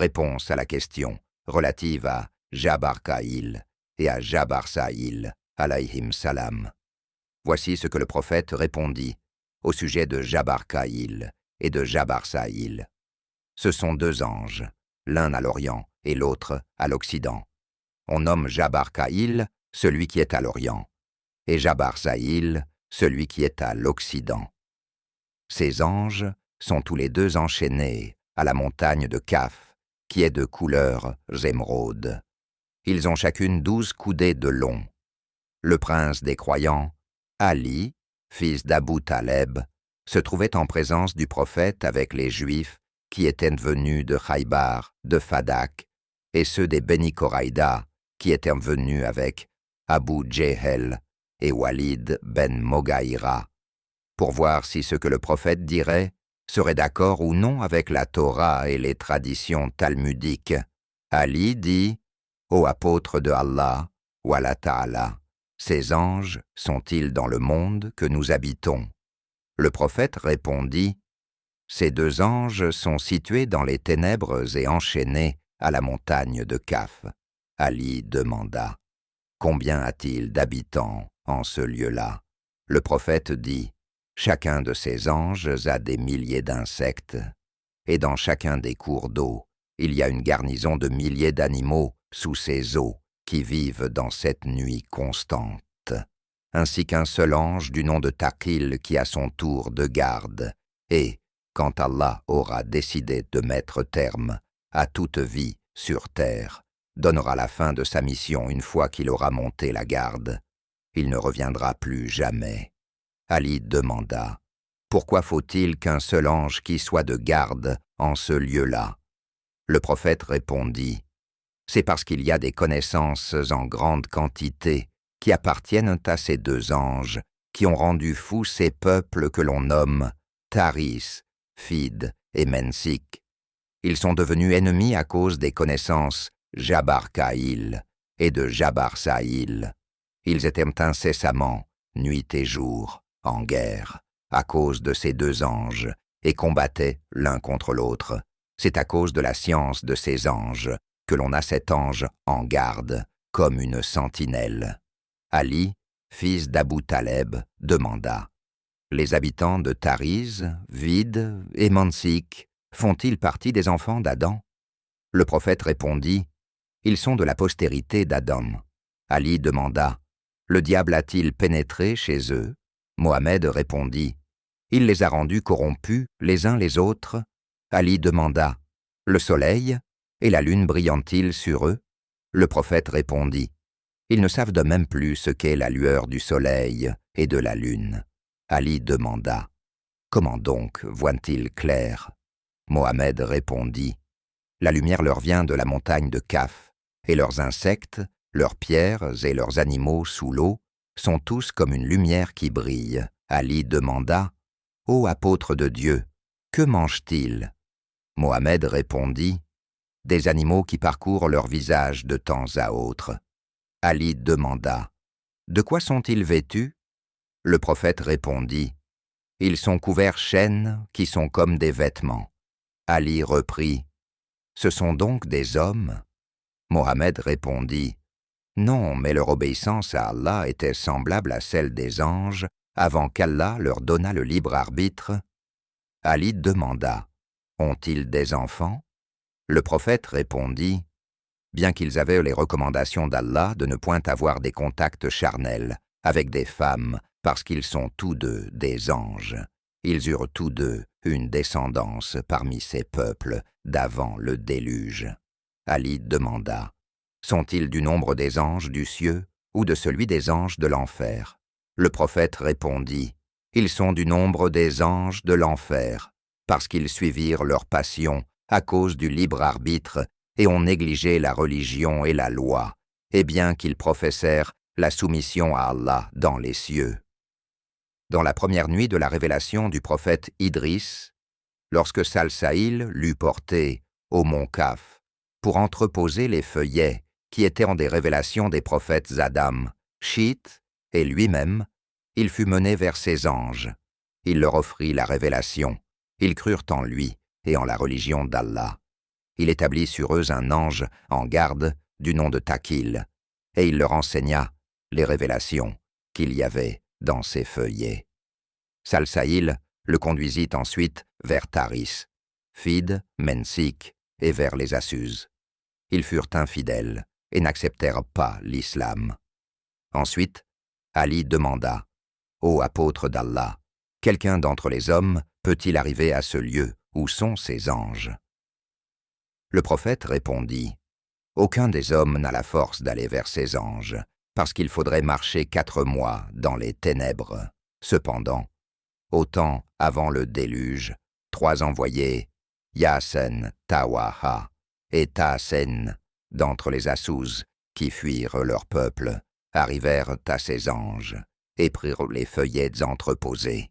Réponse à la question relative à Jabarkaïl et à Jabarsaïl, alayhim salam. Voici ce que le prophète répondit au sujet de Jabarkaïl et de Jabarsaïl. Ce sont deux anges, l'un à l'Orient et l'autre à l'Occident. On nomme Jabarkaïl celui qui est à l'Orient, et Jabarsaïl celui qui est à l'Occident. Ces anges sont tous les deux enchaînés à la montagne de Kaf, qui est de couleur émeraude. Ils ont chacune 12 coudées de long. Le prince des croyants, Ali, fils d'Abu Taleb, se trouvait en présence du prophète avec les Juifs qui étaient venus de Khaybar, de Fadak, et ceux des Beni Koraïda qui étaient venus avec Abu Jehel et Walid ben Mogaïra, pour voir si ce que le prophète dirait serait d'accord ou non avec la Torah et les traditions talmudiques. Ali dit « Ô apôtre de Allah, Wallah Ta'ala, ces anges sont-ils dans le monde que nous habitons ?» Le prophète répondit « Ces deux anges sont situés dans les ténèbres et enchaînés à la montagne de Kaf. » Ali demanda « Combien a-t-il d'habitants en ce lieu-là ?» Le prophète dit « Chacun de ces anges a des milliers d'insectes, et dans chacun des cours d'eau, il y a une garnison de milliers d'animaux sous ces eaux qui vivent dans cette nuit constante, ainsi qu'un seul ange du nom de Taqil qui a son tour de garde, et, quand Allah aura décidé de mettre terme à toute vie sur terre, donnera la fin de sa mission une fois qu'il aura monté la garde. Il ne reviendra plus jamais. » Ali demanda « Pourquoi faut-il qu'un seul ange qui soit de garde en ce lieu-là » Le prophète répondit « C'est parce qu'il y a des connaissances en grande quantité qui appartiennent à ces deux anges qui ont rendu fous ces peuples que l'on nomme Taris, Fid et Mensik. Ils sont devenus ennemis à cause des connaissances Jabarkaïl et de Jabarsaïl. Ils étaient incessamment, nuit et jour, en guerre, à cause de ces deux anges, et combattaient l'un contre l'autre. C'est à cause de la science de ces anges que l'on a cet ange en garde, comme une sentinelle. » Ali, fils d'Abu Taleb, demanda « Les habitants de Tariz, Vid et Mansik font-ils partie des enfants d'Adam ?» Le prophète répondit « Ils sont de la postérité d'Adam. » Ali demanda « Le diable a-t-il pénétré chez eux ?» Mohammed répondit « Il les a rendus corrompus les uns les autres. » Ali demanda « Le soleil et la lune brillant-ils sur eux ?» Le prophète répondit « Ils ne savent de même plus ce qu'est la lueur du soleil et de la lune. » Ali demanda « Comment donc voient-ils clair ?» Mohammed répondit « La lumière leur vient de la montagne de Kaf, et leurs insectes, leurs pierres et leurs animaux sous l'eau sont tous comme une lumière qui brille. » Ali demanda « Ô apôtre de Dieu, que mangent-ils » Mohammed répondit « Des animaux qui parcourent leur visage de temps à autre. » Ali demanda « De quoi sont-ils vêtus » Le prophète répondit « Ils sont couverts chaînes qui sont comme des vêtements. » Ali reprit « Ce sont donc des hommes ?» Mohammed répondit « Non, mais leur obéissance à Allah était semblable à celle des anges avant qu'Allah leur donnât le libre arbitre. » Ali demanda « Ont-ils des enfants ?» Le prophète répondit « Bien qu'ils avaient les recommandations d'Allah de ne point avoir des contacts charnels avec des femmes parce qu'ils sont tous deux des anges, ils eurent tous deux une descendance parmi ces peuples d'avant le déluge. » Ali demanda « Sont-ils du nombre des anges du cieux ou de celui des anges de l'enfer ?» Le prophète répondit « Ils sont du nombre des anges de l'enfer, parce qu'ils suivirent leur passion à cause du libre arbitre et ont négligé la religion et la loi, et bien qu'ils professèrent la soumission à Allah dans les cieux. » Dans la première nuit de la révélation du prophète Idris, lorsque Salsaïl l'eut porté au mont Kaf pour entreposer les feuillets qui étaient en des révélations des prophètes Adam, Shit et lui-même, il fut mené vers ses anges. Il leur offrit la révélation. Ils crurent en lui et en la religion d'Allah. il établit sur eux un ange en garde du nom de Takil, et il leur enseigna les révélations qu'il y avait dans ces feuillets. Salsaïl le conduisit ensuite vers Taris, Fid, Mensik et vers les Assus. Ils furent infidèles et n'acceptèrent pas l'islam. Ensuite, Ali demanda, « Ô apôtre d'Allah, quelqu'un d'entre les hommes peut-il arriver à ce lieu où sont ces anges ?» Le prophète répondit, « Aucun des hommes n'a la force d'aller vers ces anges, parce qu'il faudrait marcher 4 mois dans les ténèbres. Cependant, au temps avant le déluge, 3 envoyés, Yasen, Tawaha et Taasen, d'entre les Assus, qui fuirent leur peuple, arrivèrent à ces anges et prirent les feuillets entreposés.